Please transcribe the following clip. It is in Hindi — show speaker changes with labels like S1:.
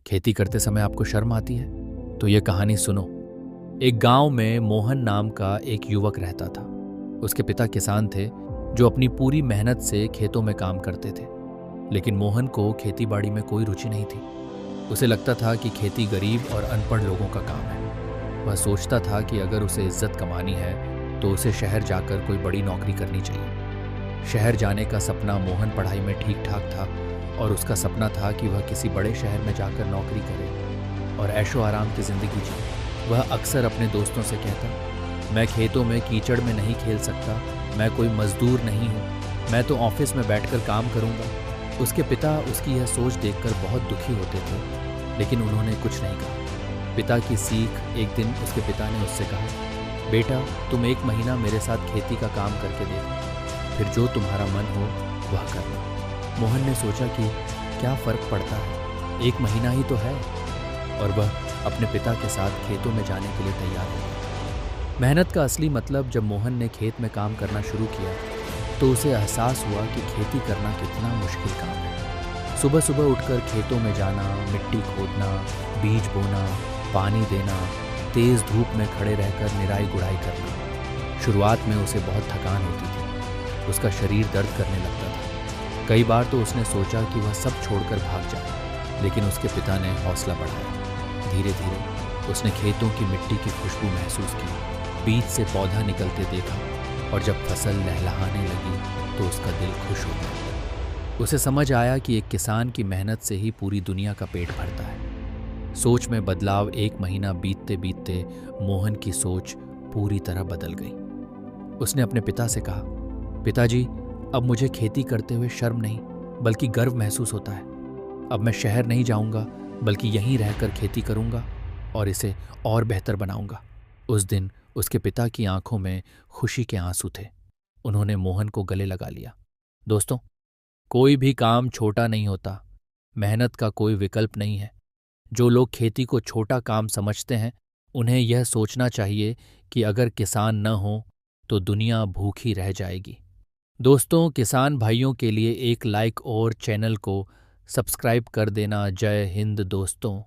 S1: खेती करते समय आपको शर्म आती है? तो ये कहानी सुनो। एक गांव में मोहन नाम का एक युवक रहता था। उसके पिता किसान थे जो अपनी पूरी मेहनत से खेतों में काम करते थे। लेकिन मोहन को खेतीबाड़ी में कोई रुचि नहीं थी। उसे लगता था कि खेती गरीब और अनपढ़ लोगों का काम है। वह सोचता था कि अगर उसे इज्जत कमानी है तो उसे शहर जाकर कोई बड़ी नौकरी करनी चाहिए। शहर जाने का सपना मोहन पढ़ाई में ठीक ठाक था और उसका सपना था कि वह किसी बड़े शहर में जाकर नौकरी करे और ऐशो आराम की ज़िंदगी जिए। वह अक्सर अपने दोस्तों से कहता, मैं खेतों में कीचड़ में नहीं खेल सकता, मैं कोई मजदूर नहीं हूँ, मैं तो ऑफिस में बैठकर काम करूँगा। उसके पिता उसकी यह सोच देखकर बहुत दुखी होते थे, लेकिन उन्होंने कुछ नहीं कहा। पिता की सीख। एक दिन उसके पिता ने उससे कहा, बेटा तुम 1 महीना मेरे साथ खेती का काम करके देखो, फिर जो तुम्हारा मन हो वह करना। मोहन ने सोचा कि क्या फ़र्क पड़ता है, 1 महीना ही तो है, और वह अपने पिता के साथ खेतों में जाने के लिए तैयार हो गया। मेहनत का असली मतलब जब मोहन ने खेत में काम करना शुरू किया तो उसे एहसास हुआ कि खेती करना कितना मुश्किल काम है। सुबह सुबह उठकर खेतों में जाना, मिट्टी खोदना, बीज बोना, पानी देना, तेज़ धूप में खड़े रहकर निराई गुड़ाई करना। शुरुआत में उसे बहुत थकान होती थी, उसका शरीर दर्द करने लगता था। कई बार तो उसने सोचा कि वह सब छोड़कर भाग जाए, लेकिन उसके पिता ने हौसला बढ़ाया। धीरे धीरे उसने खेतों की मिट्टी की खुशबू महसूस की, बीज से पौधा निकलते देखा, और जब फसल लहलहाने लगी तो उसका दिल खुश हो गया। उसे समझ आया कि एक किसान की मेहनत से ही पूरी दुनिया का पेट भरता है। सोच में बदलाव। 1 महीना बीतते बीतते मोहन की सोच पूरी तरह बदल गई। उसने अपने पिता से कहा, पिताजी अब मुझे खेती करते हुए शर्म नहीं बल्कि गर्व महसूस होता है। अब मैं शहर नहीं जाऊंगा बल्कि यहीं रहकर खेती करूंगा और इसे और बेहतर बनाऊंगा। उस दिन उसके पिता की आंखों में खुशी के आंसू थे। उन्होंने मोहन को गले लगा लिया। दोस्तों, कोई भी काम छोटा नहीं होता, मेहनत का कोई विकल्प नहीं है। जो लोग खेती को छोटा काम समझते हैं उन्हें यह सोचना चाहिए कि अगर किसान न हो तो दुनिया भूखी रह जाएगी। दोस्तों, किसान भाइयों के लिए एक लाइक और चैनल को सब्सक्राइब कर देना। जय हिंद दोस्तों।